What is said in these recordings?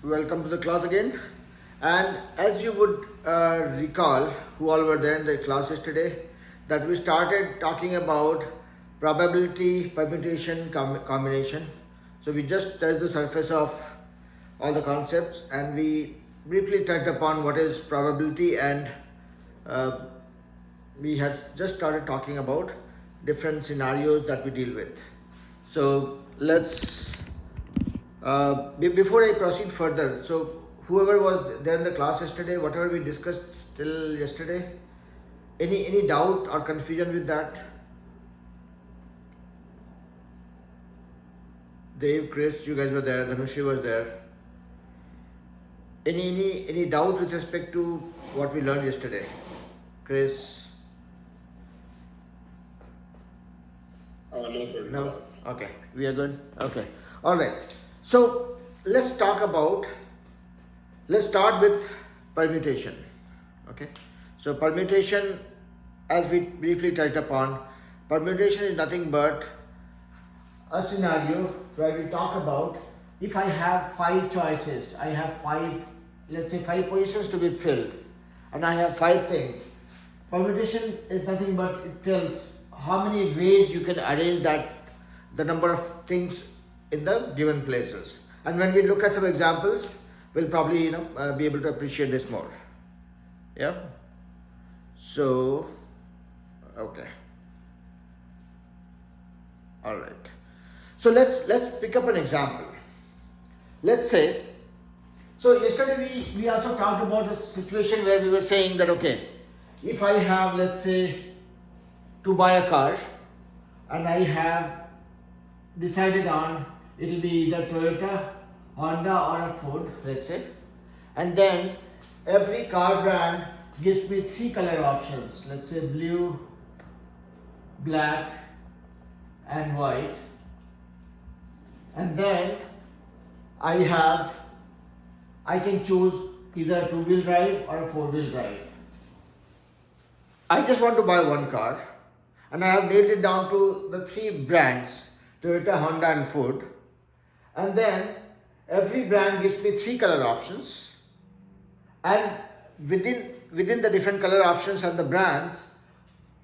welcome to the class again. And as you would recall, who all were there in the class yesterday, that we started talking about probability, permutation, combination. So we just touched the surface of all the concepts and we briefly touched upon what is probability, and we had just started talking about different scenarios that we deal with. So let's before I proceed further, so whoever was there in the class yesterday, whatever we discussed till yesterday, any doubt or confusion with that? Dave, Chris, you guys were there, Dhanushi was there. Any doubt with respect to what we learned yesterday? Chris? No, sir. No? Okay, we are good? Okay. Alright. So let's start with permutation. Okay. So permutation, as we briefly touched upon, permutation is nothing but a scenario where we talk about if I have 5 choices, I have 5, let's say 5 positions to be filled, and I have 5 things. Permutation is nothing but it tells how many ways you can arrange that, the number of things in the given places. And when we look at some examples, we'll probably be able to appreciate this more. Yeah. So okay. All right. So let's pick up an example. Let's say, so yesterday we also talked about a situation where we were saying that okay, if I have, let's say, to buy a car and I have decided on it will be either Toyota, Honda or a Ford, let's say, and then every car brand gives me 3 color options, let's say blue, black and white, and then I can choose either 2-wheel drive or a 4-wheel drive. I just want to buy one car and I have nailed it down to the 3 brands, Toyota, Honda and Ford, and then every brand gives me 3 color options, and within the different color options and the brands,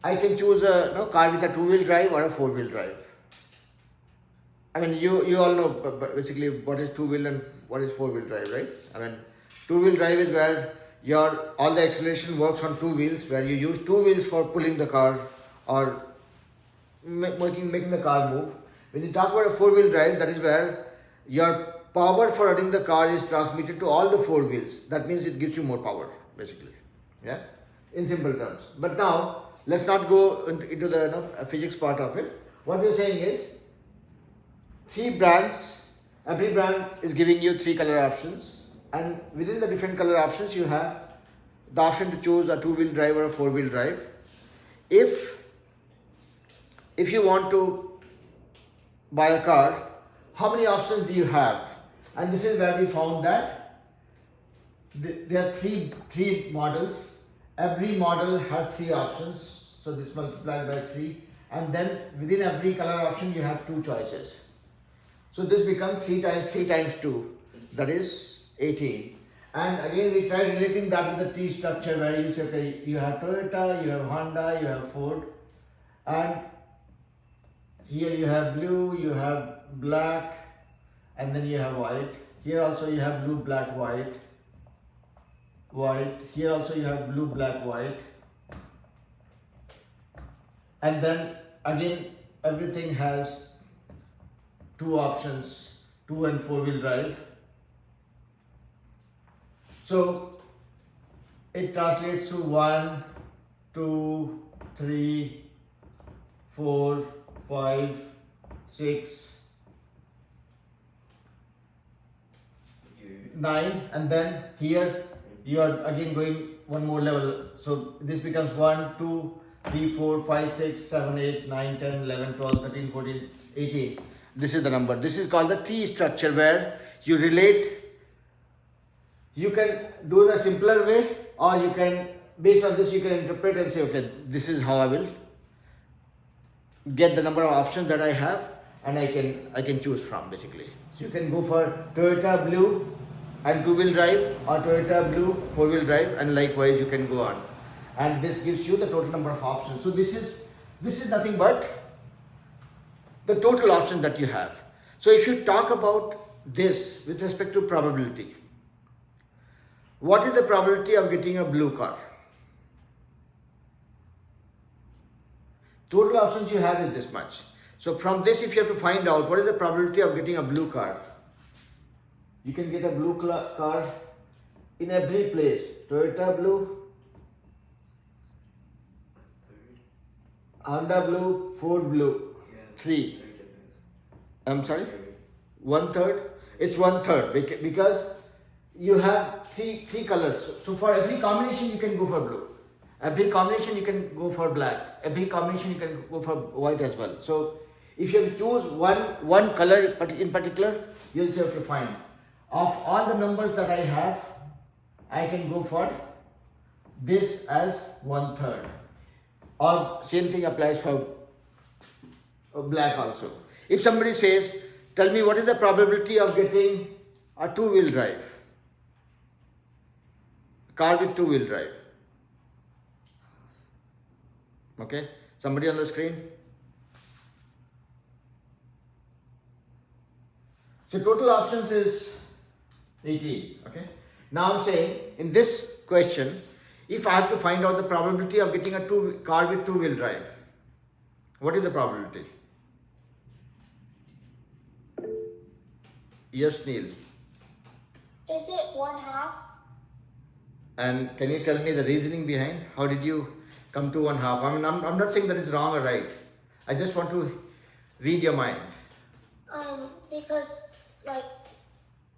I can choose a car with a 2-wheel drive or a 4-wheel drive. I mean, you all know basically what is 2-wheel and what is 4-wheel drive, right? I mean, 2-wheel drive is where all the acceleration works on 2 wheels, where you use 2 wheels for pulling the car or making the car move. When you talk about a 4-wheel drive, that is where your power for running the car is transmitted to all the 4 wheels. That means it gives you more power, basically. Yeah, in simple terms. But now let's not go into the physics part of it. What we are saying is 3 brands. Every brand is giving you 3 color options, and within the different color options, you have the option to choose a 2-wheel drive or a 4-wheel drive. If you want to buy a car, how many options do you have? And this is where we found that there are three models. Every model has 3 options, so this multiplied by 3, and then within every color option you have 2 choices. So this becomes 3 times 2, that is 18. And again we try relating that with the T structure, where you say okay, you have Toyota, you have Honda, you have Ford, and here you have blue, you have black, and then you have white. Here also you have blue, black, white. Here also you have blue, black, white. And then again everything has 2 options, 2 and 4-wheel drive. So it translates to 1, 2, 3, 4, 5, 6, 9, and then here you are again going one more level. So this becomes 1, 2, 3, 4, 5, 6, 7, 8, 9, 10, 11, 12, 13, 14, 18. This is the number. This is called the T structure, where you relate. You can do it in a simpler way, or you can, based on this, you can interpret and say, okay, this is how I will get the number of options that I have, and I can choose from, basically. So you can go for Toyota blue, and two-wheel drive, or Toyota Blue four-wheel drive, and likewise you can go on. And this gives you the total number of options. So this is nothing but the total options that you have. So if you talk about this with respect to probability, what is the probability of getting a blue car? Total options you have is this much. So from this, if you have to find out what is the probability of getting a blue car, you can get a blue car in every place. Toyota Blue, Honda Blue, Ford Blue, 3. I'm sorry? 1/3? It's 1/3 because you have three colors. So for every combination you can go for blue. Every combination you can go for black. Every combination you can go for white as well. So if you choose one color in particular, you'll say, okay, fine. Of all the numbers that I have, I can go for this as 1/3. Or same thing applies for black also. If somebody says, tell me what is the probability of getting a two-wheel drive, car with two-wheel drive. Okay, somebody on the screen. So total options is 18. Okay, now I'm saying in this question, if I have to find out the probability of getting a car with two-wheel drive, what is the probability? Yes, Neil. Is it 1/2? And can you tell me the reasoning behind? How did you come to 1/2? I mean, I'm not saying that it's wrong or right. I just want to read your mind. Because like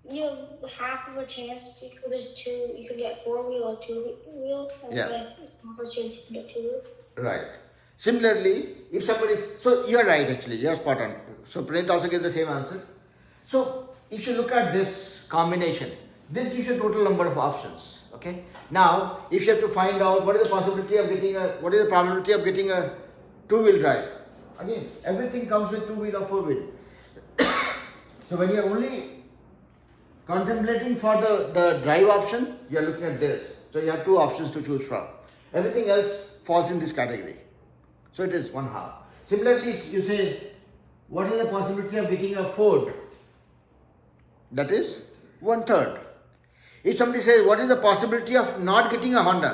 you have half of a chance to, there's two, you can get 4-wheel or 2-wheel. Yeah. There's more chance you can get 2-wheel. Right. Similarly, if somebody, so you're right actually, you're spot on. So Pranit also gives the same answer. So if you look at this combination, this gives you a total number of options. Okay. Now, if you have to find out what is the possibility of getting what is the probability of getting a two-wheel drive, again, everything comes with two-wheel or four-wheel. So when you're only contemplating for the drive option, you're looking at this. So you have two options to choose from. Everything else falls in this category. So it is 1/2. Similarly, if you say, what is the possibility of getting a Ford? That is 1/3. If somebody says, what is the possibility of not getting a Honda?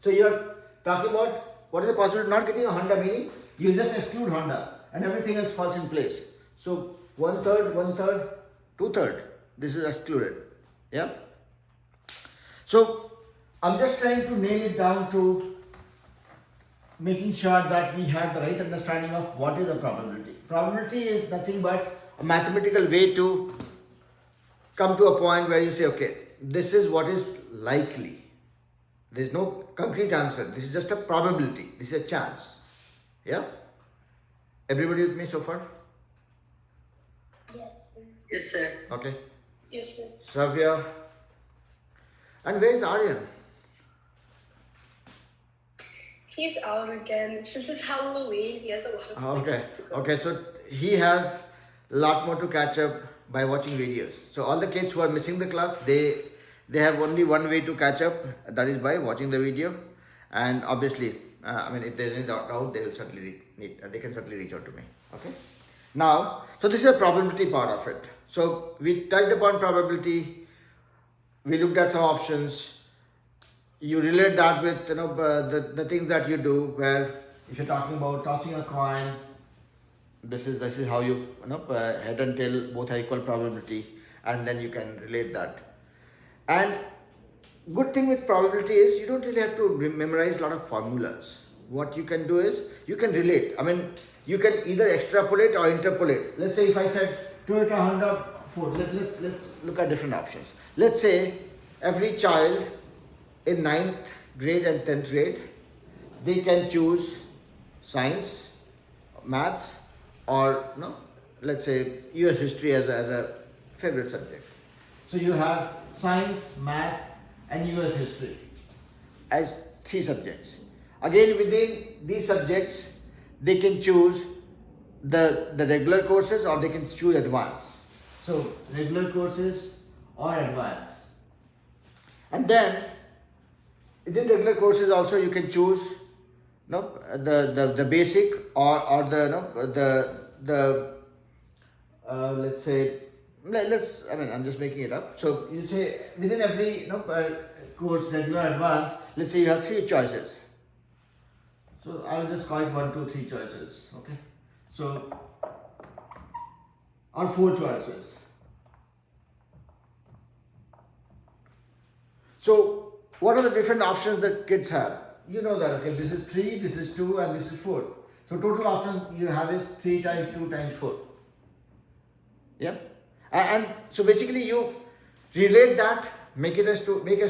So you're talking about what is the possibility of not getting a Honda, meaning you just exclude Honda and everything else falls in place. So 1/3, 1/3, 2/3. This is excluded. Yeah. So I'm just trying to nail it down to making sure that we have the right understanding of what is the probability. Probability is nothing but a mathematical way to come to a point where you say, okay, this is what is likely. There is no concrete answer. This is just a probability. This is a chance. Yeah? Everybody with me so far? Yes, sir. Yes, sir. Okay. Yes, sir. Savya. And where is Aryan? He's out again. Since it's Halloween, he has a lot of Okay. places to go. Okay, so he has a lot more to catch up by watching videos. So all the kids who are missing the class, they have only one way to catch up, that is by watching the video. And obviously, I mean, if there's any doubt, they will certainly they can certainly reach out to me. Okay. Now, so this is the probability part of it. So we touched upon probability. We looked at some options. You relate that with the things that you do, where if you're talking about tossing a coin, this is how you head and tail both have equal probability, and then you can relate that. And good thing with probability is you don't really have to memorize a lot of formulas. What you can do is you can relate. I mean, you can either extrapolate or interpolate. Let's say if I said Toyota, Honda, Ford, let's look at different options. Let's say every child in 9th grade and 10th grade, they can choose science, maths, or let's say US history as a favorite subject. So you have science, math, and US history as 3 subjects. Again, within these subjects, they can choose the regular courses, or they can choose advanced. So regular courses or advanced. And then within regular courses also you can choose the basic or the let's say I'm just making it up. So you say within every course, regular, advanced, let's say you have 3 choices. So I'll just call it 1, 2, 3 choices. Okay. So or 4 choices. So what are the different options that kids have? You know that, okay, this is 3, this is 2, and this is 4. So total options you have is 3 times 2 times 4. Yeah? And so basically you relate that, make a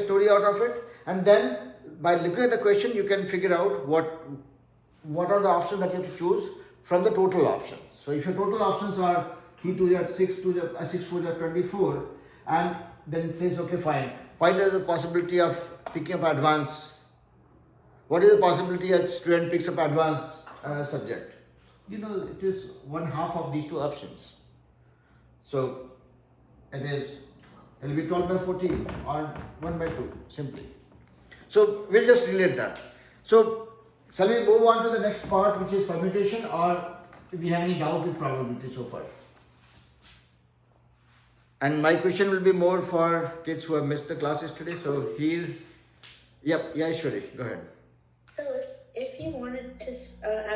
story out of it, and then by looking at the question you can figure out what are the options that you have to choose from the total options. So if your total options are 3 to 6 to 6 4 24, and then it says, okay, fine, find the possibility of picking up advanced. What is the possibility a student picks up advanced subject? It is 1/2 of these 2 options. So it'll be 12 by 14 or 1 by 2 simply. So we'll just relate that. So shall we move on to the next part, which is permutation, or if we have any doubt with probability so far? And my question will be more for kids who have missed the classes today. So here, Ishwari, go ahead. So if you wanted to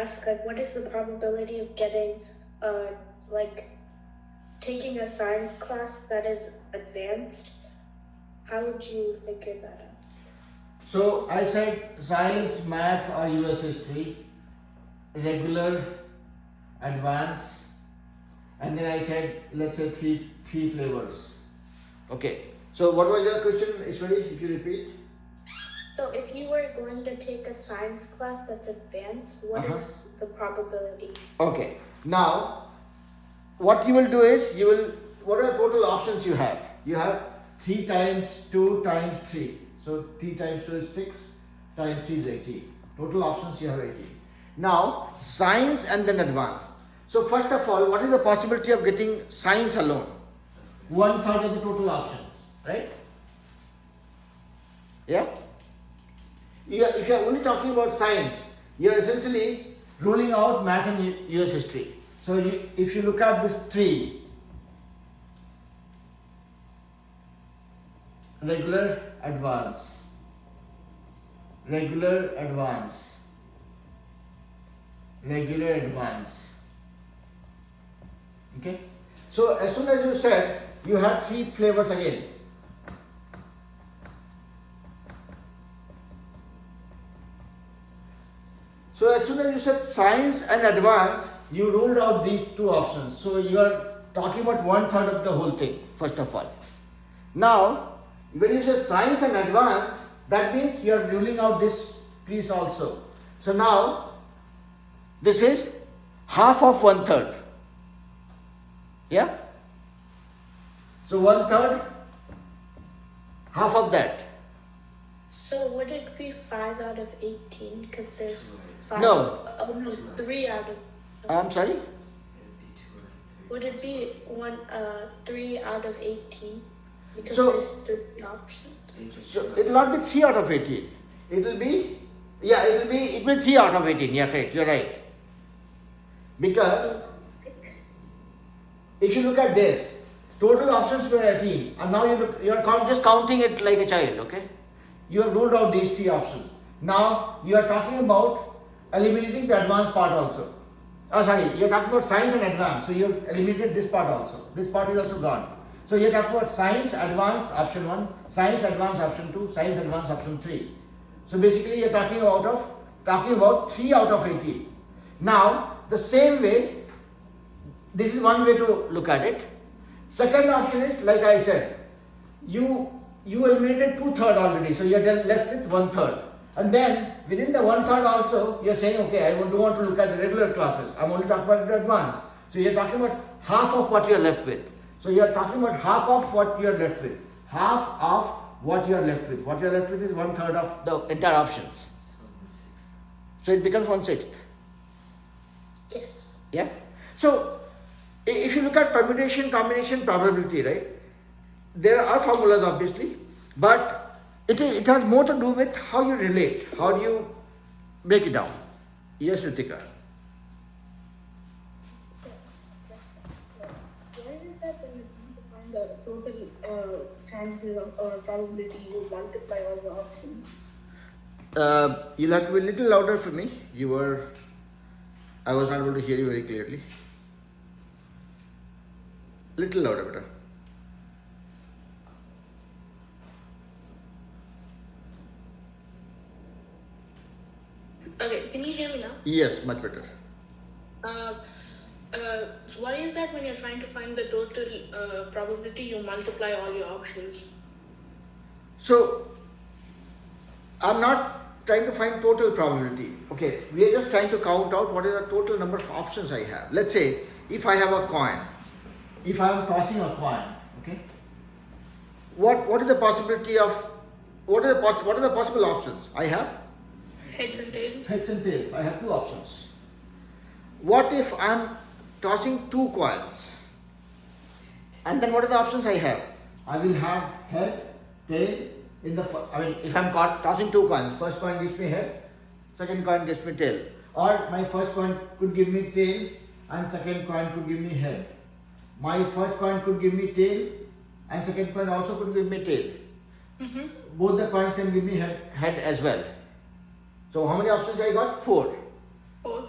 ask, like, what is the probability of getting, taking a science class that is advanced, how would you figure that out? So I said science, math, or US history, regular, advanced, and then I said, let's say three flavors. Okay. So what was your question, Ishwari, if you repeat? So if you were going to take a science class that's advanced, what is the probability? Okay. Now, what you will do is, what are the total options you have? You have 3 times 2 times 3. So 3 times 2 is 6, times 3 is 18. Total options you have 18. Now, science and then advanced. So first of all, what is the possibility of getting science alone? 1/3 of the total options, right? Yeah? If you are only talking about science, you are essentially ruling out math and US history. So if you look at this tree, regular, advanced, regular, advanced, regular, advanced. Okay? So as soon as you said, you have 3 flavors again. So as soon as you said science and advanced, you ruled out these 2 options. So you are talking about 1/3 of the whole thing, first of all. Now, when you say science and advanced, that means you are ruling out this piece also. So now, this is half of 1/3. Yeah? So 1/3, half of that. So would it be 5 out of 18? Because there's 5. No. Oh no, 3 out of. I'm sorry? Would it be 3 out of 18? Because So- there's 3 options. So it will not be 3 out of 18. It will be 3 out of 18. Yeah, correct. You're right. Because if you look at this, total options were 18, and now you're just counting it like a child, okay? You have ruled out these 3 options. Now you are talking about eliminating the advanced part also. You're talking about science and advanced, so you have eliminated this part also. This part is also gone. So you're talking about science, advanced, option 1, science, advanced, option 2, science, advanced, option 3. So basically you're talking about 3 out of 18. Now, the same way, this is one way to look at it. Second option is, like I said, you eliminated 2/3 already, so you're left with 1/3. And then within the 1/3 also, you're saying, okay, I don't want to look at the regular classes. I'm only talking about the advanced. So you're talking about half of what you're left with. So you're talking about half of what you're left with. Half of what you're left with. What you're left with is 1/3 of the entire options. So it becomes 1/6. Yes. Yeah. So if you look at permutation, combination, probability, right? There are formulas obviously, but it has more to do with how you relate, how do you break it down. Yes, Ritika. Why is that when you trying to find the total chances or probability, you multiply all the options? You'll have to be a little louder for me. I was not able to hear you very clearly. Little louder, better. Okay, can you hear me now? Yes, much better. Why is that when you're trying to find the total probability, you multiply all your options? So, I'm not trying to find total probability. Okay, we are just trying to count out what is the total number of options I have. Let's say if I have a coin, if I am tossing a coin, okay, what is the possibility of what are the possible options I have? Heads and tails? Heads and tails. I have two options. What if I'm tossing two coins? And then what are the options I have? I will have head, tail in the if I'm tossing two coins, first coin gives me head, second coin gives me tail. Or my first coin could give me tail and second coin could give me head. My first coin could give me tail and second coin also could give me tail. Mm-hmm. Both the coins can give me head as well. So how many options I got? 4. 4.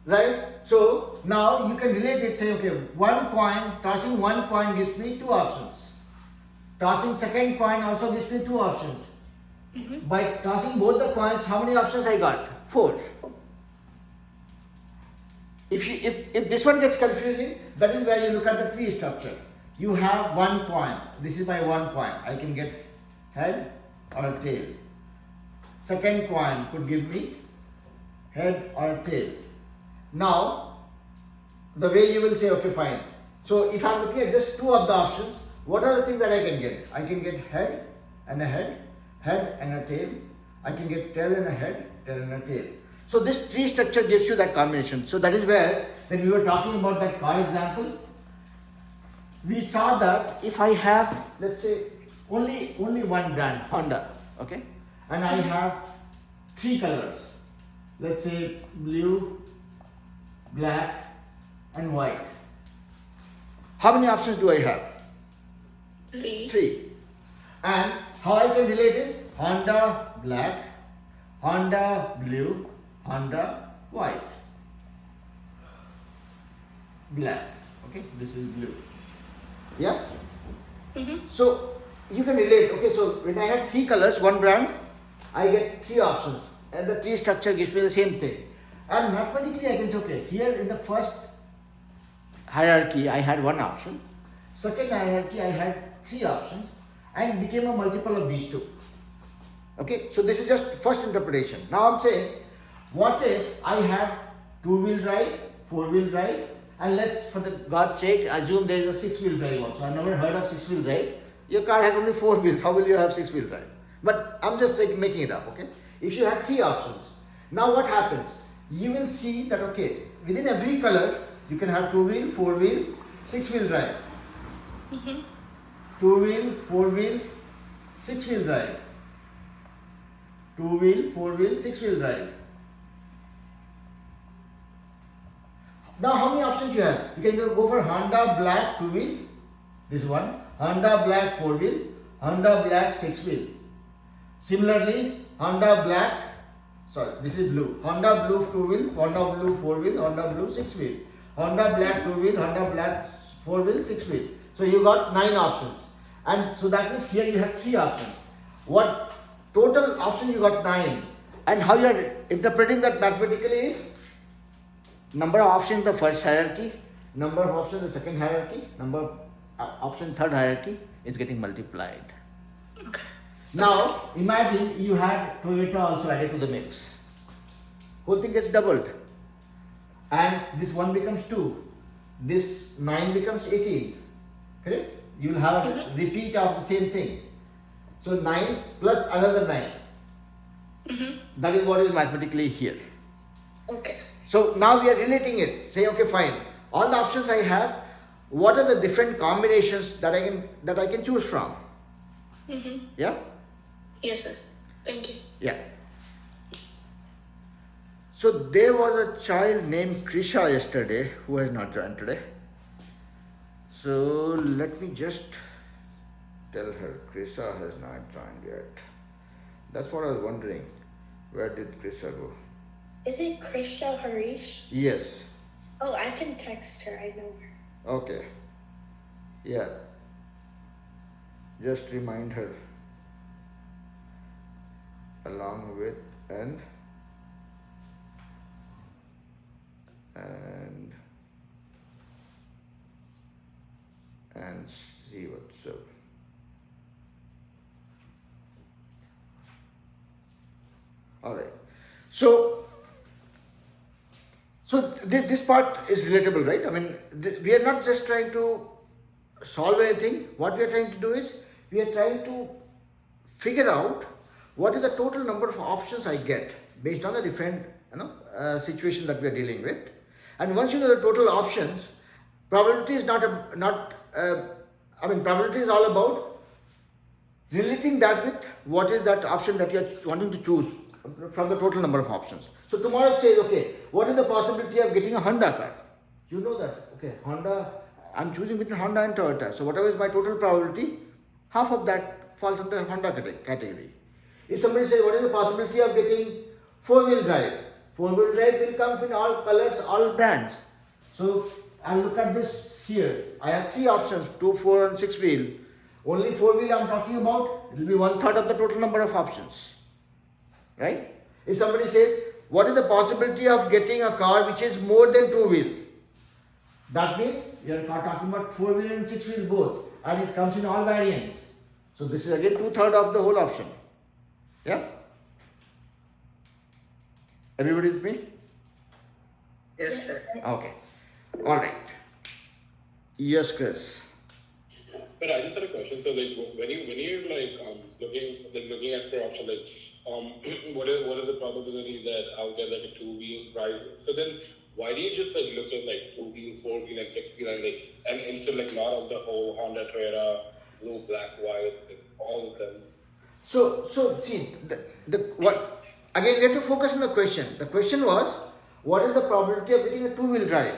Right? So now you can relate it, say, okay, tossing one coin gives me 2 options. Tossing second coin also gives me 2 options. Mm-hmm. By tossing both the coins, how many options I got? 4. If this one gets confusing, that is where you look at the tree structure. You have one coin. This is my one coin. I can get head or a tail. Second coin could give me head or tail. Now, the way you will say, okay, fine. So if I'm looking at just 2 of the options, what are the things that I can get? I can get head and a head and a tail. I can get tail and a head, tail and a tail. So this tree structure gives you that combination. So that is where, when we were talking about that car example, we saw that if I have, let's say, only one brand, Honda, okay, and I have 3 colors, let's say blue, black and white. How many options do I have? 3. 3. And how I can relate is Honda black, Honda blue, Honda white. Black, okay, this is blue. Yeah? Mm-hmm. So you can relate, okay, so when I have 3 colors, one brand, I get 3 options and the tree structure gives me the same thing. And mathematically I can say, okay, here in the first hierarchy I had 1 option, second hierarchy I had 3 options and became a multiple of these 2. Okay, so this is just first interpretation. Now I'm saying, what if I have 2-wheel drive, 4-wheel drive, and let's, for the God's sake, assume there is a 6-wheel drive also. I've never heard of 6-wheel drive. Your car has only 4 wheels. How will you have 6-wheel drive? But I'm just making it up, okay? If you have 3 options, now what happens? You will see that, okay, within every color, you can have 2-wheel, 4-wheel, 6-wheel drive. Mm-hmm. 2-wheel, 4-wheel, 6-wheel drive. 2-wheel, 4-wheel, 6-wheel drive. Now how many options you have? You can go for Honda black 2-wheel, this one, Honda black 4-wheel, Honda black 6-wheel. Similarly, this is blue, Honda blue 2-wheel, Honda blue 4-wheel, Honda blue 6-wheel, Honda black 2-wheel, Honda black 4-wheel, 6-wheel. So you got 9 options. And so that means here you have 3 options. What total option you got 9. And how you are interpreting that mathematically is number of options in the first hierarchy, number of options in the second hierarchy, number of option third hierarchy is getting multiplied. Okay. Now imagine you had Toyota also added to the mix. Whole thing gets doubled. And this 1 becomes 2. This 9 becomes 18. Correct? You will have a repeat of the same thing. So 9 plus another 9. Mm-hmm. That is what is mathematically here. Okay. So now we are relating it. Say, okay, fine. all the options I have, what are the different combinations that I can choose from? Mm-hmm. Yeah? Yes, sir. Thank you. Yeah. So there was a child named Krisha yesterday who has not joined today. So let me just tell her Krisha has not joined yet. That's what I was wondering. Where did Krisha go? Is it Krisha Harish? Yes. Oh, I can text her. I know her. Okay. Yeah. Just remind her along with and see what's up. All right. So this part is relatable, right? I mean, we are not just trying to solve anything. What we are trying to do is we are trying to figure out what is the total number of options I get based on the different situation that we are dealing with. And once you know the total options, probability is probability is all about relating that with what is that option that you are wanting to choose from the total number of options. So tomorrow says, okay, what is the possibility of getting a Honda car? You know that, okay, Honda, I'm choosing between Honda and Toyota. So whatever is my total probability, half of that falls under Honda category. If somebody says, what is the possibility of getting four-wheel drive? Four-wheel drive will come in all colors, all brands. So I'll look at this here. I have three options, 2, 4 and 6 wheel. Only 4-wheel I'm talking about, it will be 1/3 of the total number of options. Right? If somebody says, what is the possibility of getting a car which is more than 2-wheel? That means you are talking about 4-wheel and 6-wheel both, and it comes in all variants. So this is again 2/3 of the whole option. Yeah? Everybody with me? Yes, sir. Okay. All right. Yes, Chris. But I just had a question. So, like, when you're looking at for option, what is the probability that I'll get like a 2-wheel drive? So then, why do you just look at 2-wheel, 4-wheel, and 6-wheel, and instead not of the whole Honda, Toyota, blue, black, white, all of them? So see what again? We have to focus on the question. The question was, what is the probability of getting a 2-wheel drive?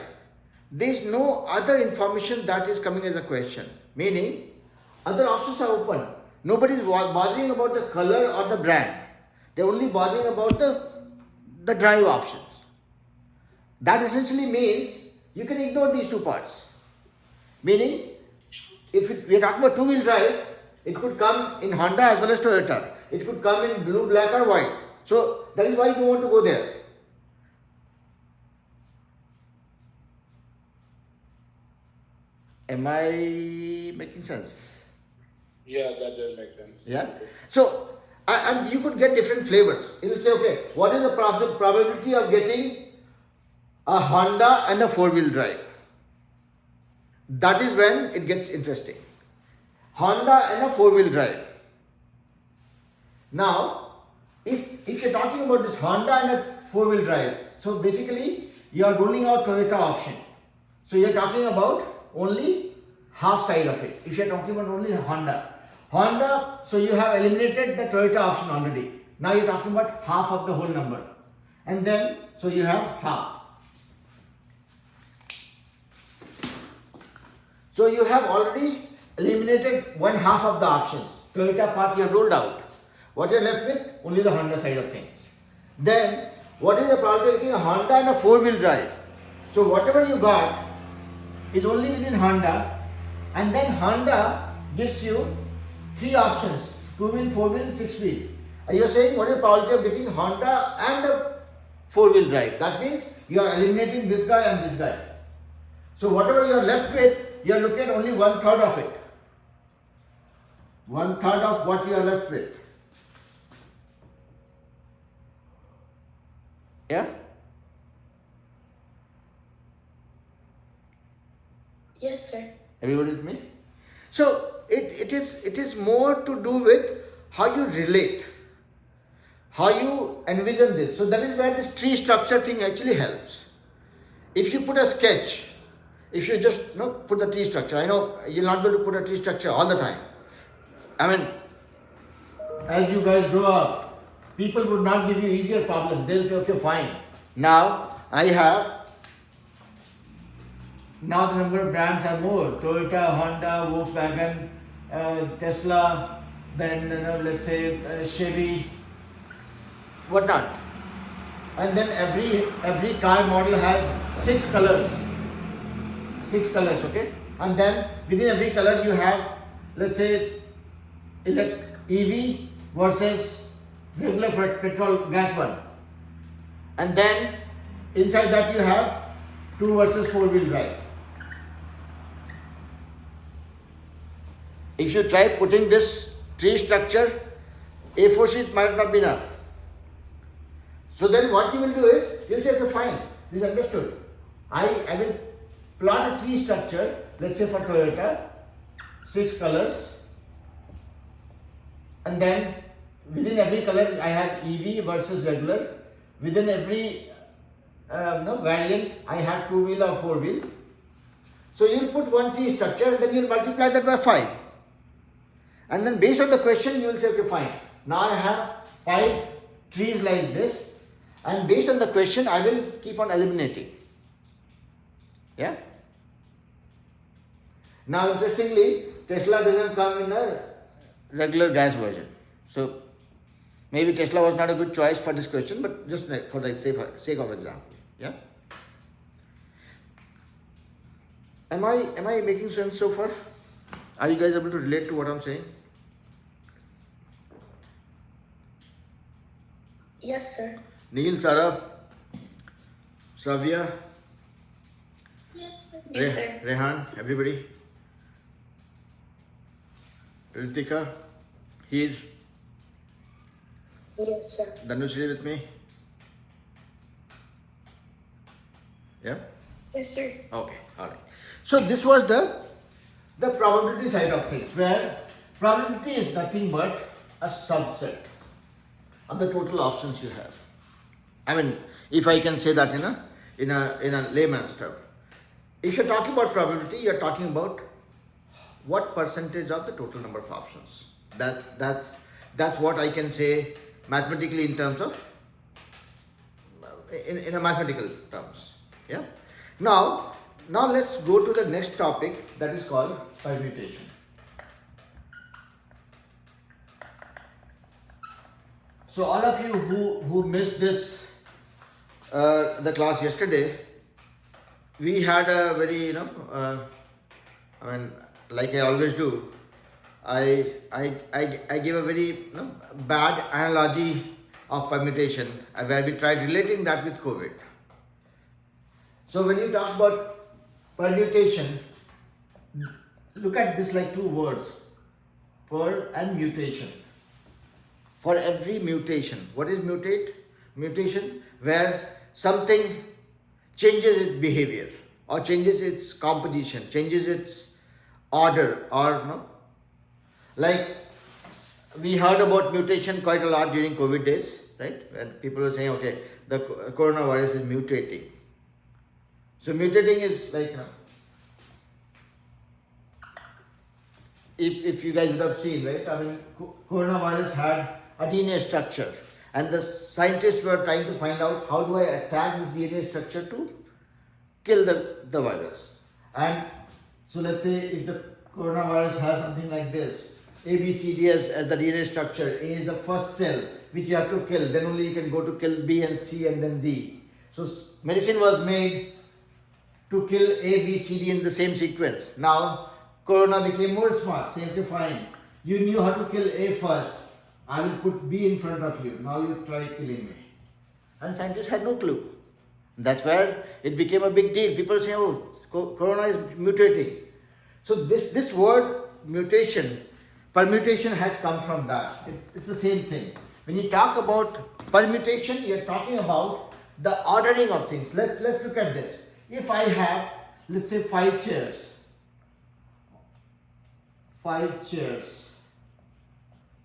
There is no other information that is coming as a question. Meaning, other options are open. Nobody is bothering about the color or the brand. They're only bothering about the drive options. That essentially means you can ignore these two parts. Meaning, if we are talking about 2-wheel drive, it could come in Honda as well as Toyota. It could come in blue, black or white. So that is why you don't want to go there. Am I making sense? Yeah, that does make sense. Yeah. So, and you could get different flavors. It will say, okay, what is the probability of getting a Honda and a 4-wheel drive? That is when it gets interesting. Honda and a 4-wheel drive. Now, if you're talking about this Honda and a 4-wheel drive, so basically you are ruling out Toyota option. So you're talking about only half side of it. If you're talking about only Honda, so you have eliminated the Toyota option already. Now you're talking about half of the whole number. And then, so you have half. So you have already eliminated 1/2 of the options. Toyota part you have ruled out. What you're left with? Only the Honda side of things. Then, what is the probability of getting a Honda and a 4-wheel drive? So whatever you got is only within Honda, and then Honda gives you 3 options: 2-wheel, 4-wheel, 6-wheel. And you're saying what is the probability of getting Honda and a 4-wheel drive? That means you are eliminating this guy and this guy. So whatever you are left with, you are looking at only 1/3 of it. 1/3 of what you are left with. Yeah? Yes, sir. Everybody with me? So it is more to do with how you relate, how you envision this. So that is where this tree structure thing actually helps. If you put a sketch if you just put the tree structure. I know you'll not be able to put a tree structure all the time. I mean, as you guys grow up, people would not give you easier problems. They'll say, okay, fine. Now the number of brands are more. Toyota, Honda, Volkswagen, Tesla, then let's say Chevy, whatnot. And then every car model has 6 colors. 6 colors, okay? And then within every color you have, let's say, EV versus regular petrol gas one. And then inside that you have 2 versus 4-wheel drive. If you try putting this tree structure, A4 sheet might not be enough. So then what you will do is, you'll say, okay, fine, this is understood. I will plot a tree structure, let's say for Toyota, 6 colors, and then within every color I have EV versus regular. Within every variant I have 2-wheel or 4-wheel. So you'll put one tree structure and then you'll multiply that by 5. And then based on the question you will say, okay, fine, now I have 5 trees like this, and based on the question I will keep on eliminating. Yeah. Now interestingly, Tesla doesn't come in a regular gas version. So maybe Tesla was not a good choice for this question, but just for the sake of example. Yeah. Am I making sense so far? Are you guys able to relate to what I'm saying? Yes, sir. Neil, Sarah, Savya, Yes, sir. Yes, sir. Rehan, everybody. Ritika, he's Yes, sir. Dhanushri with me. Yeah? Yes, sir. Okay, alright. So this was the probability side of things, where probability is nothing but a subset of the total options you have. I mean, if I can say that in a layman's term. If you're talking about probability, you're talking about what percentage of the total number of options. That's what I can say mathematically in terms of in a mathematical terms. Yeah. Now let's go to the next topic, that is called permutation. So all of you who missed this the class yesterday, we had a very like I always do, I gave a very bad analogy of permutation where we tried relating that with COVID. So when you talk about permutation, look at this like 2 words, per and mutation. For every mutation, what is mutate? Mutation, where something changes its behavior or changes its composition, changes its order, or like we heard about mutation quite a lot during COVID days, right? When people were saying, okay, the coronavirus is mutating. So mutating is like, if you guys would have seen, right? I mean, coronavirus had a DNA structure, and the scientists were trying to find out how do I attack this DNA structure to kill the virus. And so let's say if the coronavirus has something like this, ABCD as the DNA structure, A is the first cell which you have to kill, then only you can go to kill B and C and then D. So medicine was made to kill A, B, C, D in the same sequence. Now corona became more smart, saying, okay, fine, you knew how to kill A first, I will put B in front of you, now you try killing me. And scientists had no clue. That's where it became a big deal. People say, oh, corona is mutating. So this word mutation, permutation has come from that. It's the same thing. When you talk about permutation, you're talking about the ordering of things. Let's look at this. If I have, let's say, 5 chairs. 5 chairs.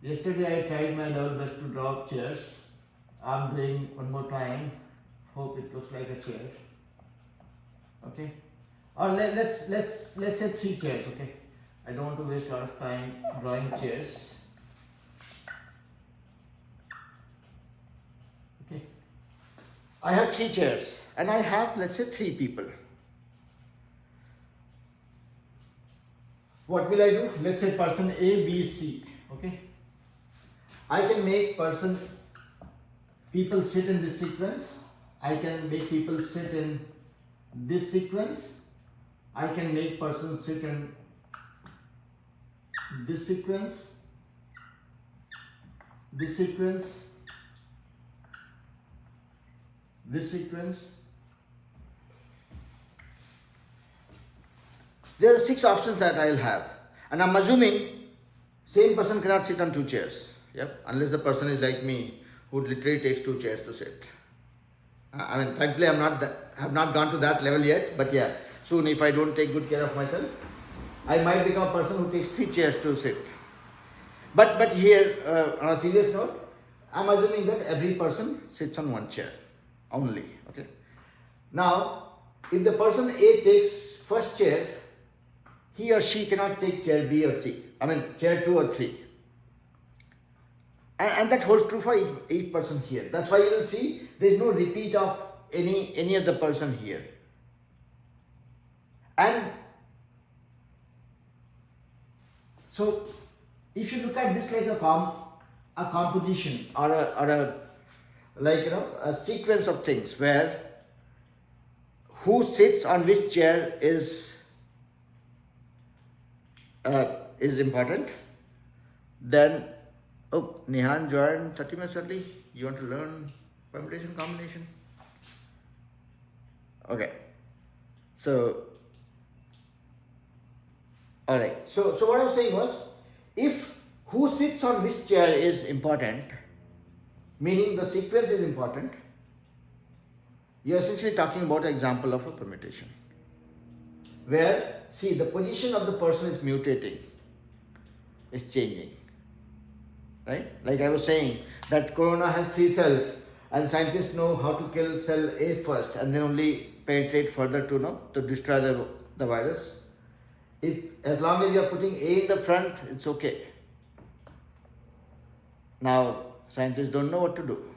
Yesterday I tried my level best to draw chairs. I'm doing one more time. Hope it looks like a chair. Okay. Or let's say 3 chairs. Okay, I don't want to waste a lot of time drawing chairs. Okay, I have 3 chairs and I have, let's say, 3 people. What will I do? Let's say person A, B, C. Okay, I can make people sit in this sequence. I can make people sit in this sequence. I can make persons sit in this sequence, this sequence, this sequence. There are 6 options that I'll have, and I'm assuming same person cannot sit on 2 chairs. Yep, unless the person is like me, who literally takes 2 chairs to sit. I mean, thankfully, have not gone to that level yet. But yeah, soon if I don't take good care of myself, I might become a person who takes 3 chairs to sit. But here, on a serious note, I'm assuming that every person sits on 1 chair only. Okay. Now, if the person A takes first chair, he or she cannot take chair B or C. I mean, chair 2 or 3. And that holds true for each person here. That's why you will see there is no repeat of any other person here. And so, if you look at this like a composition or a sequence of things where who sits on which chair is important, then Nihan joined 30 minutes early. You want to learn permutation combination? Okay. So, alright. So what I was saying was, if who sits on which chair is important, meaning the sequence is important, you are essentially talking about an example of a permutation. Where, see, the position of the person is mutating, is changing. Right? Like I was saying, that corona has 3 cells and scientists know how to kill cell A first and then only penetrate further to destroy the virus. As long as you are putting A in the front, it's okay. Now, scientists don't know what to do.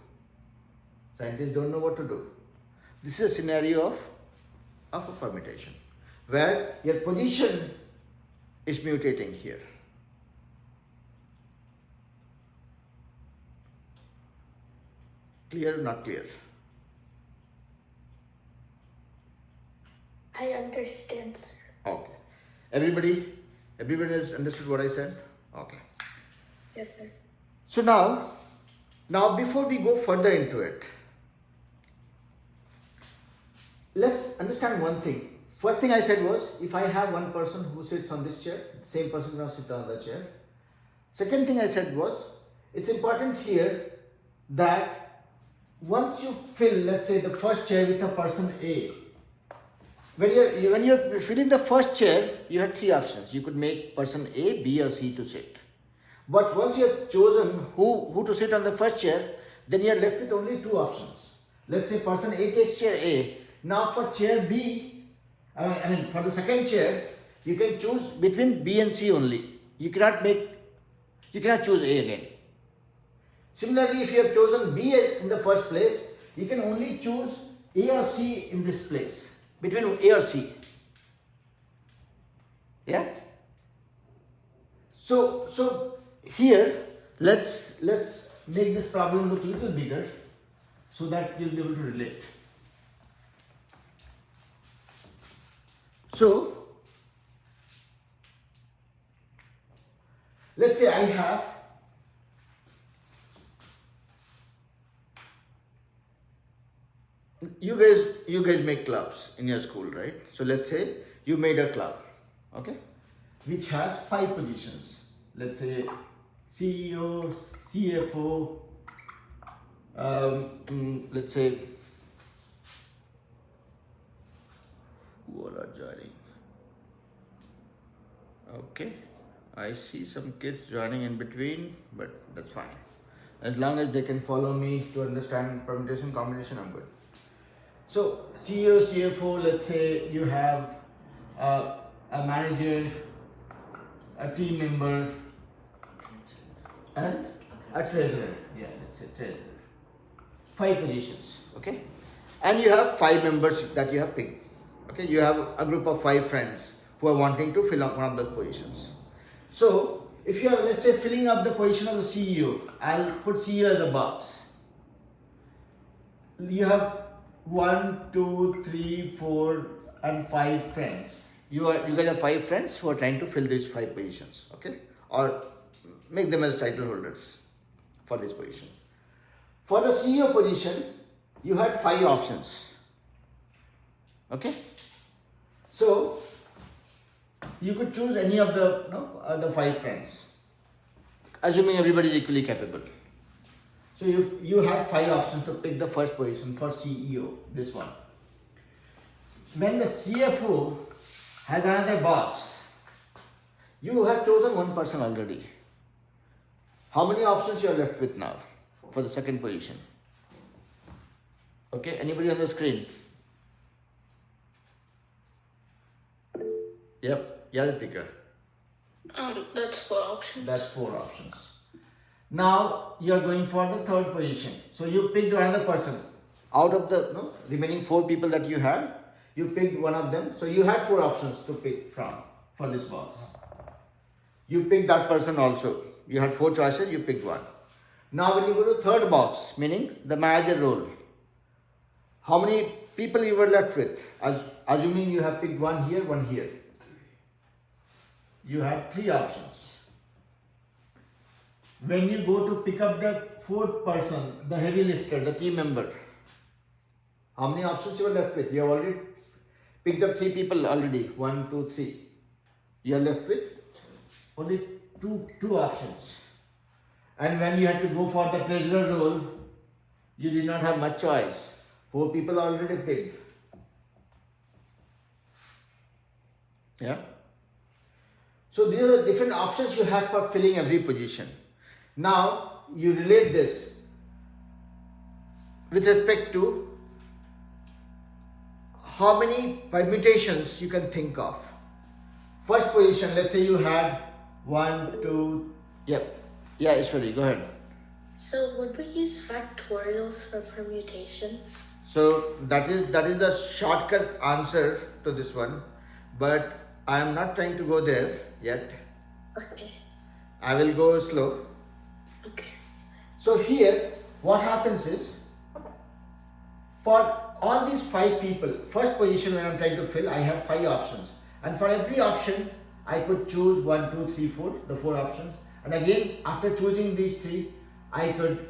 This is a scenario of a permutation where your position is mutating here. Clear or not clear? I understand, sir. Okay. Everybody has understood what I said? Okay. Yes, sir. So now before we go further into it, let's understand one thing. First thing I said was, if I have one person who sits on this chair, the same person will sit on the chair. Second thing I said was, it's important here that once you fill, let's say, the first chair with a person A, when you're filling the first chair, you have 3 options. You could make person A, B or C to sit. But once you have chosen who to sit on the first chair, then you are left with only 2 options. Let's say person A takes chair A. Now for chair B, for the second chair, you can choose between B and C only. You cannot choose A again. Similarly, if you have chosen B in the first place, you can only choose A or C in this place, between A or C. Yeah? So here, let's make this problem look a little bigger so that you'll be able to relate. So, let's say I have you guys make clubs in your school, right? So let's say you made a club, okay, which has 5 positions. Let's say CEO, CFO, let's say who all are joining. Okay, I see some kids joining in between, but that's fine. As long as they can follow me to understand permutation combination, I'm good. So CEO, CFO, let's say you have a manager, a team member, and a treasurer. Yeah, let's say treasurer. 5 positions, okay? And you have 5 members that you have picked. Okay, you have a group of 5 friends who are wanting to fill up one of those positions. So, if you are, let's say, filling up the position of the CEO, I'll put CEO as a box. You have 1, 2, 3, 4, and 5 friends. You guys have 5 friends who are trying to fill these 5 positions, okay? Or make them as title holders for this position. For the CEO position, you had 5 options, okay? So you could choose any of the 5 friends, assuming everybody is equally capable. So you have 5 options to pick the first position for CEO, this one. When the CFO has another box, you have chosen one person already. How many options you are left with now for the second position? Okay, anybody on the screen? Yep, Yaritika. That's 4 options. That's 4 options. Now you are going for the third position. So you picked another person. Out of the remaining 4 people that you had, you picked one of them. So you had 4 options to pick from for this box. You picked that person also. You had 4 choices, you picked one. Now when you go to third box, meaning the manager role, how many people you were left with? Assuming you have picked one here, one here. You have 3 options. When you go to pick up the 4th person, the heavy lifter, the team member, how many options you are left with? You have already picked up 3 people already. 1, 2, 3. You are left with only two options. And when you had to go for the treasurer role, you did not have much choice. 4 people already picked. Yeah. So these are the different options you have for filling every position. Now you relate this with respect to how many permutations you can think of. First position, let's say you had 1, 2, yeah, Ishwari, go ahead. So would we use factorials for permutations? So that is the shortcut answer to this one, but I am not trying to go there yet. Okay. I will go slow. Okay. So here, what happens is, for all these 5 people, first position when I am trying to fill, I have 5 options. And for every option, I could choose 1, 2, 3, 4, the 4 options. And again, after choosing these 3, I could,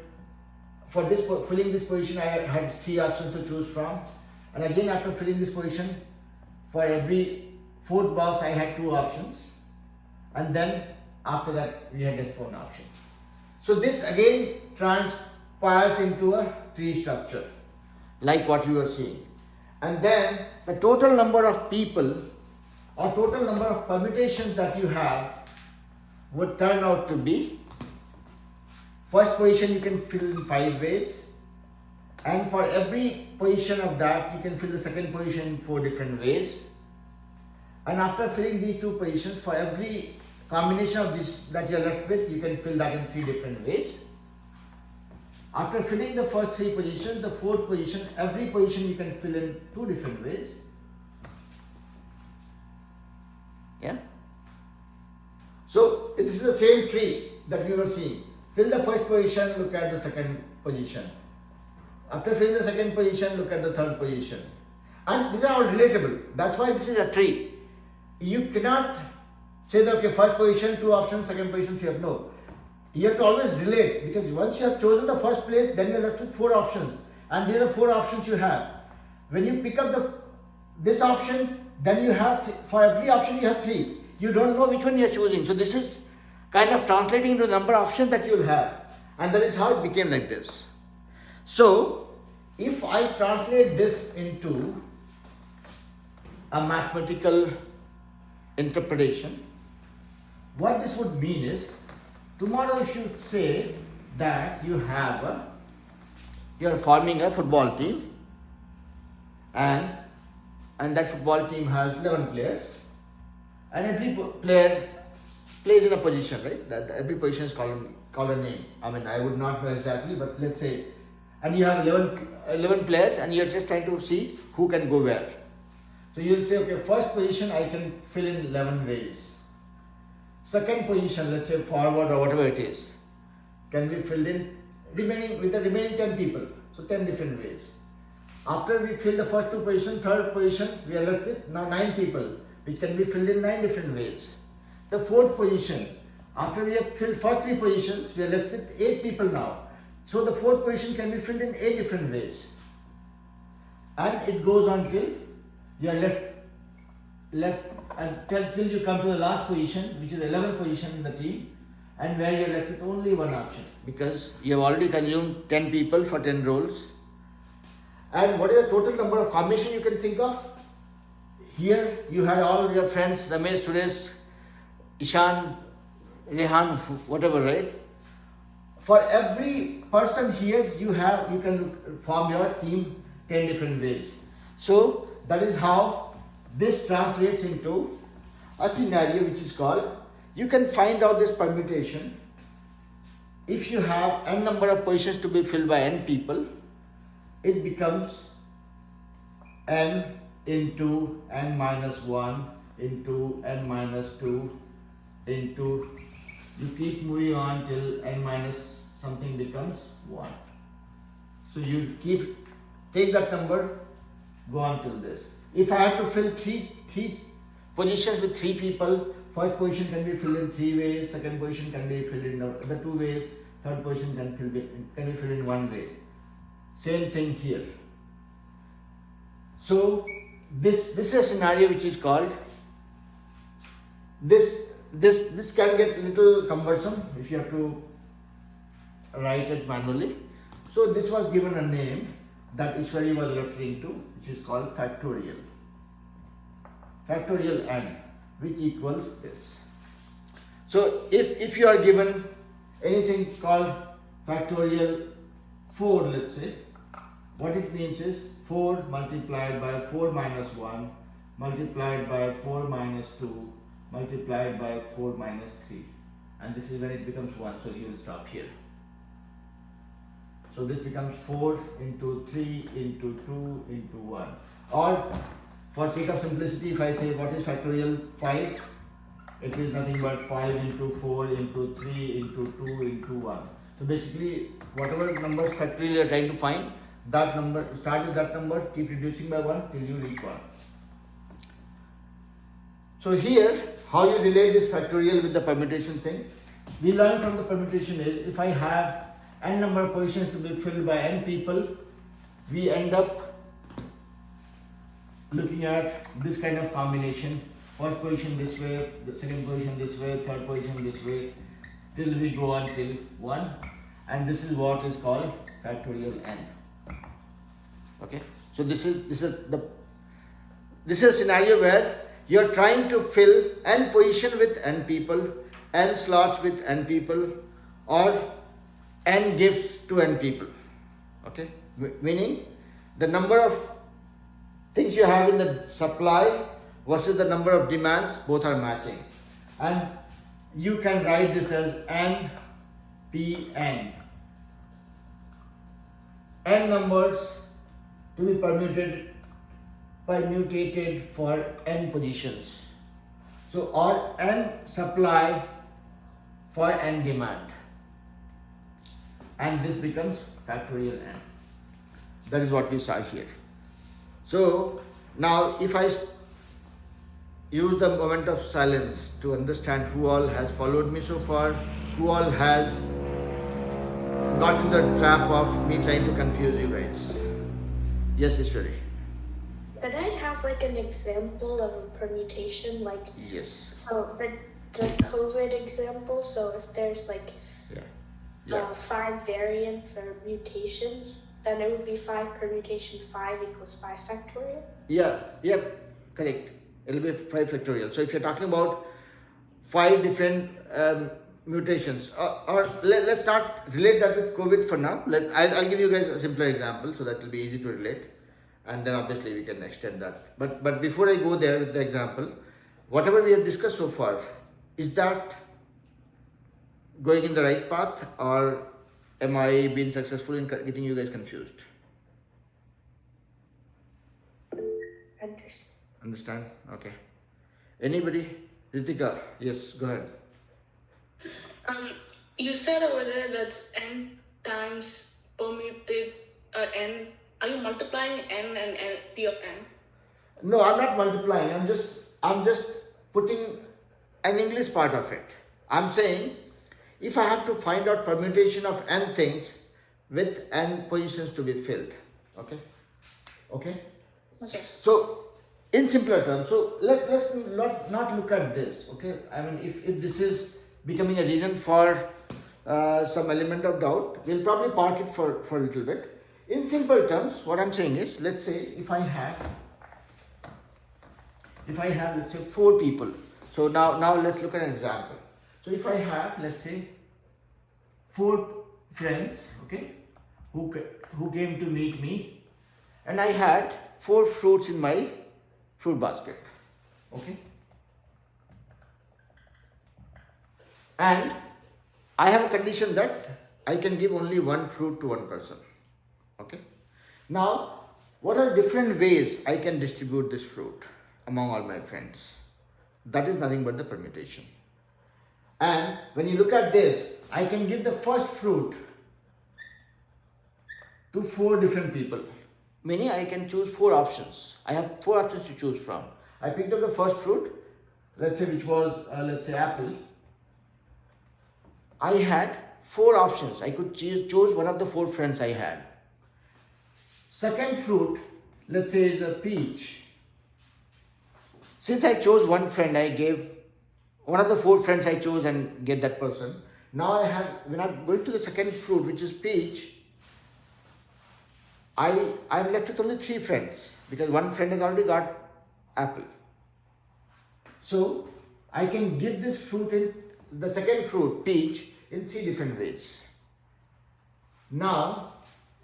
for this filling this position, I had 3 options to choose from. And again, after filling this position, for every 4th box, I had 2 options. And then after that, we had just 1 option. So this again transpires into a tree structure, like what you are seeing. And then the total number of people or total number of permutations that you have would turn out to be, first position you can fill in 5 ways, and for every position of that you can fill the second position in 4 different ways. And after filling these 2 positions, for every combination of this that you are left with, you can fill that in 3 different ways. After filling the first 3 positions, the 4th position, every position you can fill in 2 different ways. Yeah. So this is the same tree that we were seeing. Fill the first position, look at the second position. After filling the second position, look at the third position. And these are all relatable. That's why this is a tree. You cannot say that, okay, first position, 2 options, second position, 3 options. No. You have to always relate, because once you have chosen the first place, then you are left with 4 options. And these are 4 options you have. When you pick up this option, then you have, for every option you have 3. You don't know which one you are choosing. So this is kind of translating into the number of options that you will have. And that is how it became like this. So if I translate this into a mathematical interpretation, what this would mean is, tomorrow if you say that you are forming a football team, and and that football team has 11 players, and every player plays in a position, right? That every position is called a name. I mean, I would not know exactly, but let's say, and you have 11 players, and you're just trying to see who can go where. So you'll say, okay, first position I can fill in 11 ways. Second position, let's say forward or whatever it is, can be filled in with the remaining 10 people. So 10 different ways. After we fill the first two positions, third position, we are left with now 9 people, which can be filled in 9 different ways. The fourth position, after we have filled first 3 positions, we are left with 8 people now. So the fourth position can be filled in 8 different ways. And it goes on till you are left until you come to the last position, which is the 11th position in the team, and where you are left with only one option, because you have already consumed 10 people for 10 roles. And what is the total number of combinations you can think of? Here you had all your friends, Ramesh, Suresh, Ishan, Rehan, whatever, right? For every person here, you can form your team 10 different ways. So that is how this translates into a scenario which is called, you can find out this permutation. If you have n number of positions to be filled by n people, it becomes n into n minus 1 into n minus 2 into, you keep moving on till n minus something becomes 1. So you take that number, go on till this. If I have to fill three positions with 3 people, first position can be filled in 3 ways, second position can be filled in the 2 ways, third position can be filled in 1 way. Same thing here. So this is a scenario which is called, this can get little cumbersome if you have to write it manually. So this was given a name that Ishwari was referring to, which is called factorial. Factorial n, which equals this. So if you are given anything called factorial 4, let's say, what it means is 4 multiplied by 4 minus 1 multiplied by 4 minus 2 multiplied by 4 minus 3, and this is when it becomes 1, so you will stop here. So this becomes 4 into 3 into 2 into 1. Or for sake of simplicity, if I say what is factorial 5, it is nothing but 5 into 4 into 3 into 2 into 1. So basically, whatever numbers factorial you are trying to find, that number, start with that number, keep reducing by 1 till you reach 1. So here, how you relate this factorial with the permutation thing? We learn from the permutation is, if I have n number of positions to be filled by n people, we end up looking at this kind of combination. First position this way, the second position this way, third position this way, till we go on till 1, and this is what is called factorial n. Okay, so this is a scenario where you are trying to fill n position with n people, n slots with n people, or n gifts to n people. Okay, meaning the number of things you have in the supply versus the number of demands, both are matching, and you can write this as n p n. N numbers to be permutated for n positions. So, or n supply for n demand, and this becomes factorial n. That is what we saw here. So now if I use the moment of silence to understand who all has followed me so far, who all has got in the trap of me trying to confuse you guys. Yes, Ishwari. Could I have like an example of a permutation? Like, Yes. so the COVID example, so if there's like Yeah. 5 variants or mutations, then it would be 5 permutation 5 equals 5 factorial? Yeah, correct. It will be 5 factorial. So if you're talking about 5 different mutations, or let's not relate that with COVID for now. I'll give you guys a simpler example so that will be easy to relate. and then obviously we can extend that. But before I go there with the example, whatever we have discussed so far, is that going in the right path, or am I being successful in getting you guys confused? Understand? Okay. Anybody? Ritika, yes, go ahead. You said over there that's n times permuted n. Are you multiplying n and p of n? No, I'm not multiplying. I'm just putting an English part of it. I'm saying if I have to find out permutation of n things with n positions to be filled. Okay? Okay? Okay. So in simpler terms, so let's not look at this. Okay? I mean, if this is becoming a reason for some element of doubt, we'll probably park it for a little bit. In simple terms, what I'm saying is, let's say if I have let's say 4 people. So now let's look at an example. So if I have, let's say, 4 friends, okay, who came to meet me, and I had 4 fruits in my fruit basket, okay, and I have a condition that I can give only 1 fruit to 1 person, okay. Now, what are different ways I can distribute this fruit among all my friends? That is nothing but the permutation. And when you look at this, I can give the first fruit to 4 different people. Meaning I can choose 4 options. I have 4 options to choose from. I picked up the first fruit, let's say, which was, let's say, apple. I had 4 options. I could choose one of the 4 friends I had. Second fruit, let's say, is a peach. Since I chose 1 friend, I gave one of the 4 friends I chose and get that person. Now when I'm going to the second fruit, which is peach, I'm left with only 3 friends because 1 friend has already got apple. So I can give this fruit in the second fruit, peach, in 3 different ways. Now,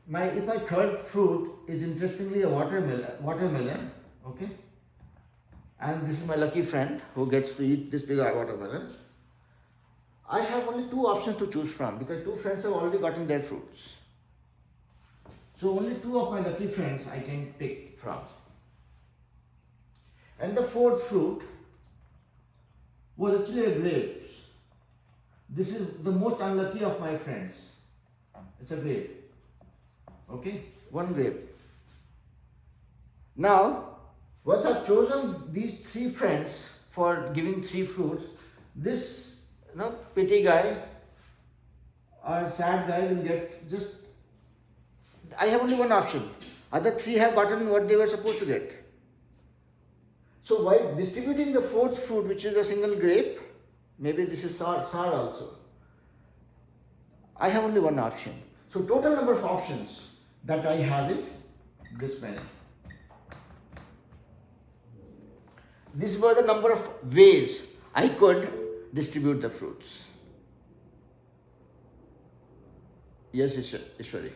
if my third fruit is interestingly a watermelon, okay, and this is my lucky friend who gets to eat this big watermelon, I have only 2 options to choose from because 2 friends have already gotten their fruits. So only 2 of my lucky friends I can pick from. And the fourth fruit was actually a grape. This is the most unlucky of my friends. It's a grape. Okay, 1 grape. Now, once I've chosen these 3 friends for giving 3 fruits, this pity guy or sad guy will get just, I have only 1 option. Other 3 have gotten what they were supposed to get. So while distributing the 4th fruit, which is a single grape, maybe this is sour also, I have only 1 option. So total number of options that I have is this many. These were the number of ways I could distribute the fruits. Yes, Ishwari.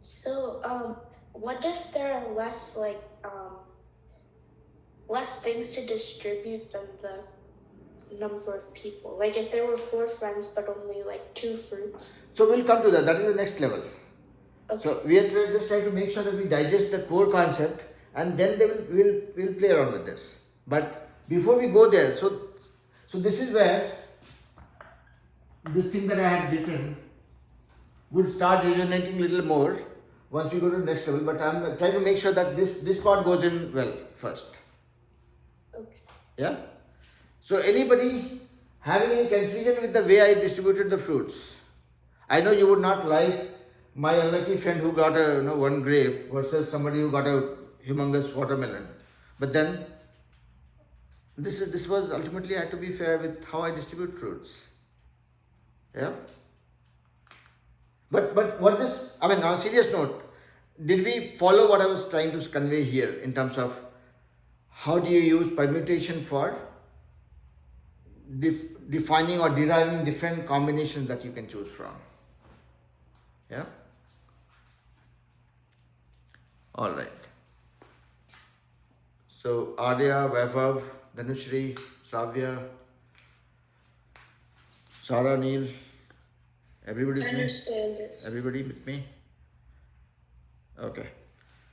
So, what if there are less things to distribute than the number of people? Like if there were 4 friends but only 2 fruits. So we'll come to that. That is the next level. Okay. So we are just trying to make sure that we digest the core concept, and then we'll play around with this. But before we go there, so this is where this thing that I had written would start resonating a little more once we go to the next level. But I'm trying to make sure that this part goes in well first. Okay. Yeah? So anybody having any confusion with the way I distributed the fruits? I know you would not like my unlucky friend who got a 1 grape versus somebody who got a humongous watermelon. But then this was ultimately had to be fair with how I distribute fruits. Yeah? But what this, I mean, on a serious note, did we follow what I was trying to convey here in terms of how do you use permutation for defining or deriving different combinations that you can choose from? Yeah? All right. So Arya, Vaibhav, Dhanushri, Savya, Sarah, Neil, everybody I with me? understand this. Everybody with me? Okay.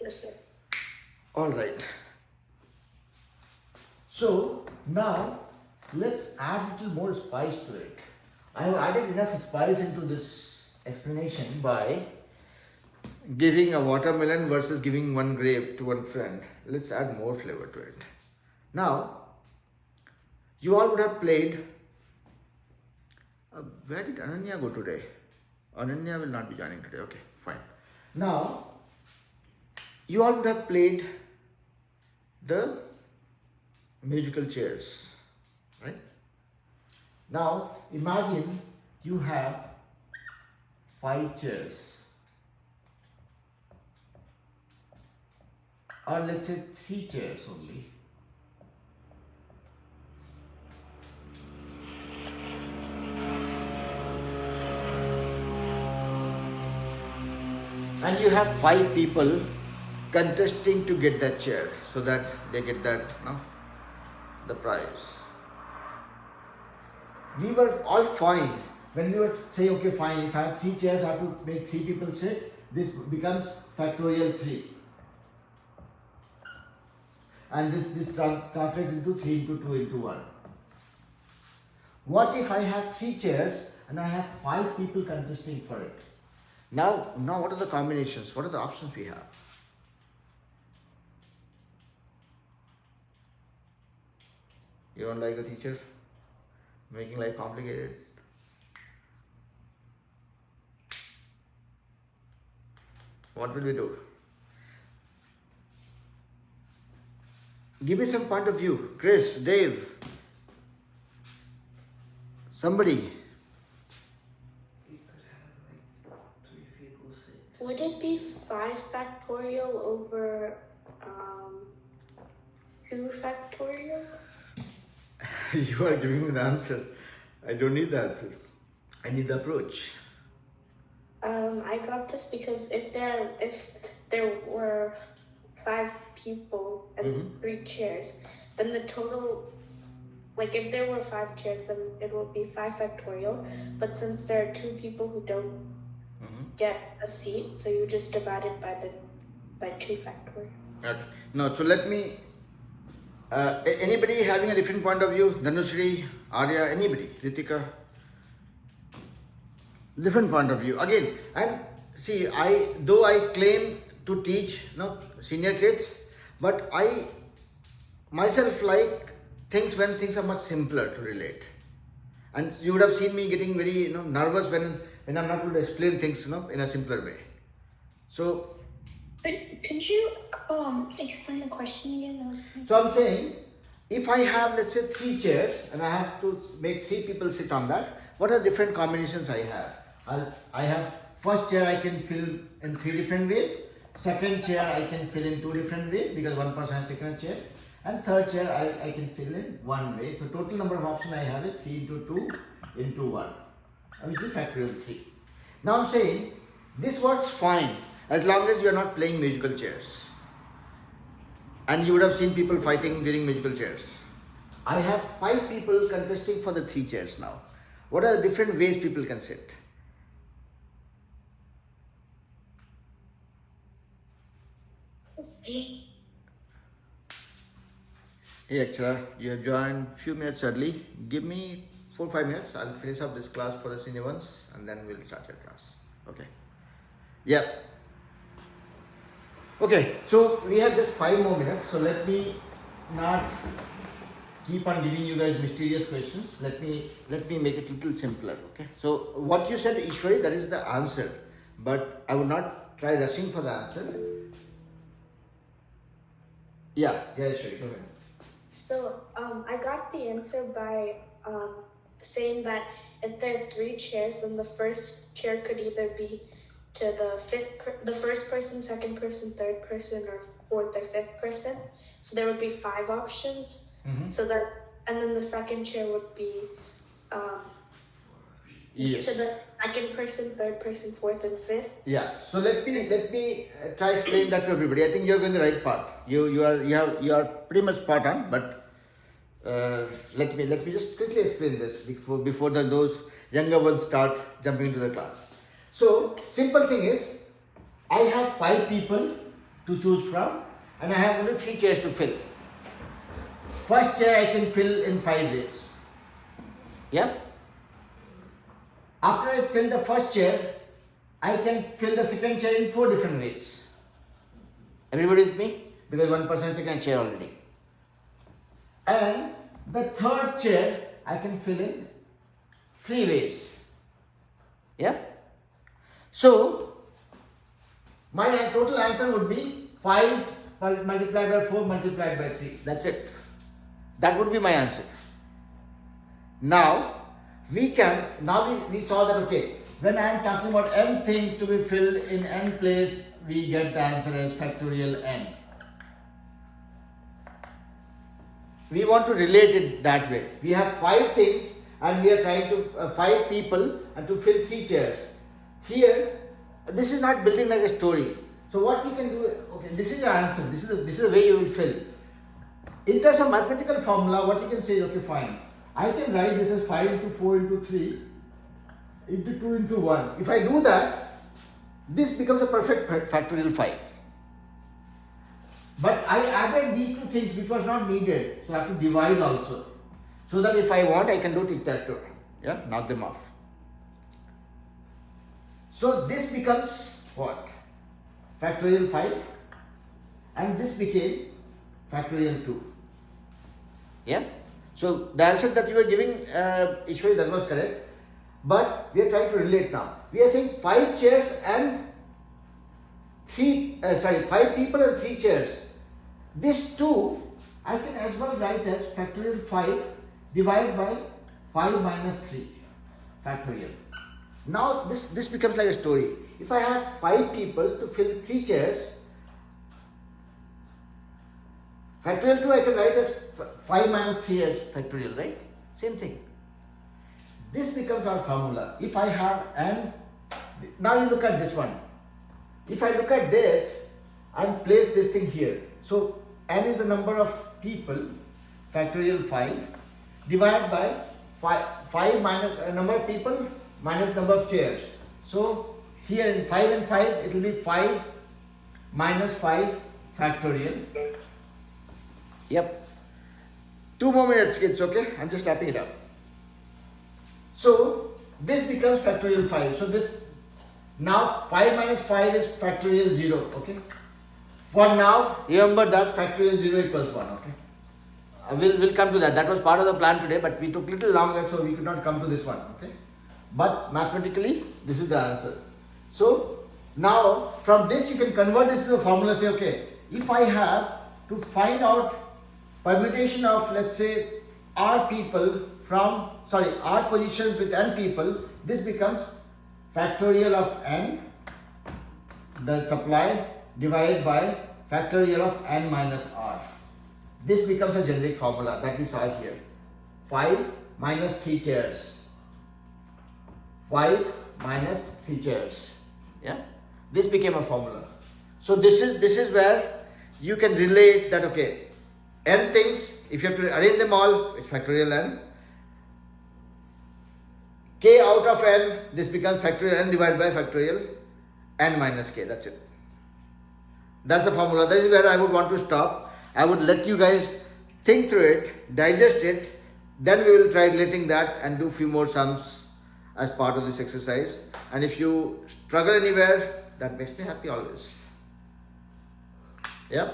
Yes, sir. All right. So now let's add a little more spice to it. I have added enough spice into this explanation by giving a watermelon versus giving one grape to one friend. Let's add more flavor to it. Now, you all would have played. Where did Ananya go today? Ananya will not be joining today. Okay, fine. Now, you all would have played the musical chairs, right? Now, imagine you have 5 chairs, or let's say 3 chairs only. And you have 5 people contesting to get that chair so that they get that, the prize. We were all fine when we were saying, okay, fine, if I have 3 chairs, I have to make 3 people sit. This becomes factorial 3. And this translates into 3 into 2 into 1. What if I have 3 chairs and I have 5 people contesting for it? Now what are the combinations? What are the options we have? You don't like the teacher making life complicated? What will we do? Give me some point of view. Chris, Dave, somebody. Would it be 5 factorial over 2 factorial? You are giving me the answer. I don't need the answer. I need the approach. I got this because if there were 5 people and 3 chairs, then the total, like if there were 5 chairs, then it would be 5 factorial. But since there are 2 people who don't get a seat, so you just divide it by 2 factorial. Okay. No, so let me. Anybody having a different point of view? Dhanushri, Arya, anybody? Ritika? Different point of view. Again, and see, though I claim to teach senior kids, but I myself like things when things are much simpler to relate. And you would have seen me getting very nervous when I'm not able to explain things in a simpler way. So Could you explain the question again? So I'm saying, if I have, let's say, 3 chairs and I have to make 3 people sit on that, what are different combinations I have? I have first chair I can fill in 3 different ways, second chair I can fill in 2 different ways because one person has taken a chair, and third chair I can fill in 1 way. So total number of options I have is 3 into 2 into 1, which is factorial 3. Now I'm saying, this works fine as long as you are not playing musical chairs. And you would have seen people fighting during musical chairs. I have 5 people contesting for the 3 chairs now. What are the different ways people can sit? Hey Akshara, you have joined few minutes early. Give me 4-5 minutes. I'll finish up this class for the senior ones and then we'll start your class. Okay. Yeah. Okay, so we have just 5 more minutes. So let me not keep on giving you guys mysterious questions. Let me make it a little simpler. Okay. So what you said, Ishwari, that is the answer. But I would not try rushing for the answer. Yeah, Ishwari, go ahead. So I got the answer by saying that if there are 3 chairs, then the first chair could either be to the first person, second person, third person, or 4th or 5th person. So there would be 5 options. So that, and then the second chair would be Yes. So the second person, third person, fourth, and fifth. Yeah. So let me try explain that to everybody. I think you're going the right path. You are pretty much spot on. But let me just quickly explain this before those younger ones start jumping into the class. So simple thing is, I have 5 people to choose from, and I have only 3 chairs to fill. First chair I can fill in 5 ways. Yeah. After I fill the first chair, I can fill the second chair in 4 different ways. Everybody with me? Because one person is taking a chair already. And the third chair I can fill in 3 ways. Yeah? So, my total answer would be 5 multiplied by 4 multiplied by 3. That's it. That would be my answer. Now, we saw that, okay, when I am talking about n things to be filled in n place, we get the answer as factorial n. We want to relate it that way. We have 5 things and we are trying to, 5 people and to fill 3 chairs. Here, this is not building like a story. So what you can do, okay, this is your answer, this is the way you will fill. In terms of mathematical formula, what you can say is, okay, fine. I can write this as 5 into 4 into 3 into 2 into 1. If I do that, this becomes a perfect factorial 5. But I added these 2 things which was not needed, so I have to divide also. So that if I want, I can do tic-tac-toe. Yeah, knock them off. So this becomes what? Factorial 5, and this became factorial 2. Yeah. So the answer that you were giving, Ishwari, that was correct. But we are trying to relate now. We are saying 5 chairs and 5 people and 3 chairs. This 2, I can as well write as factorial 5 divided by 5 minus 3 factorial. Now this becomes like a story. If I have 5 people to fill 3 chairs, factorial 2 I can write as 5 minus 3 as factorial, right? Same thing. This becomes our formula. If I have n, now you look at this one. If I look at this and place this thing here, so n is the number of people, factorial 5, divided by 5 minus number of people minus number of chairs. So here in 5 and 5, it will be 5 minus 5 factorial. Yep. 2 more minutes, kids, okay? I'm just wrapping it up. So this becomes factorial 5. So this, now 5 minus 5 is factorial 0, okay? For now, remember that factorial 0 equals 1, okay? We'll come to that. That was part of the plan today, but we took little longer, so we could not come to this one, okay? But mathematically, this is the answer. So now from this you can convert this to the formula. Say, okay, if I have to find out permutation of, let's say, r people from, r positions with n people, this becomes factorial of n, the supply, divided by factorial of n minus r. This becomes a generic formula that we saw here. 5 minus 3 chairs. 5 minus 3 chairs. Yeah, this became a formula. So this is where you can relate that, okay, n things, if you have to arrange them all, it's factorial n. K out of n, this becomes factorial n divided by factorial n minus k. That's it. That's the formula. That is where I would want to stop. I would let you guys think through it, digest it, then we will try relating that and do few more sums as part of this exercise. And if you struggle anywhere, that makes me happy always. Yeah?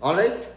Alright?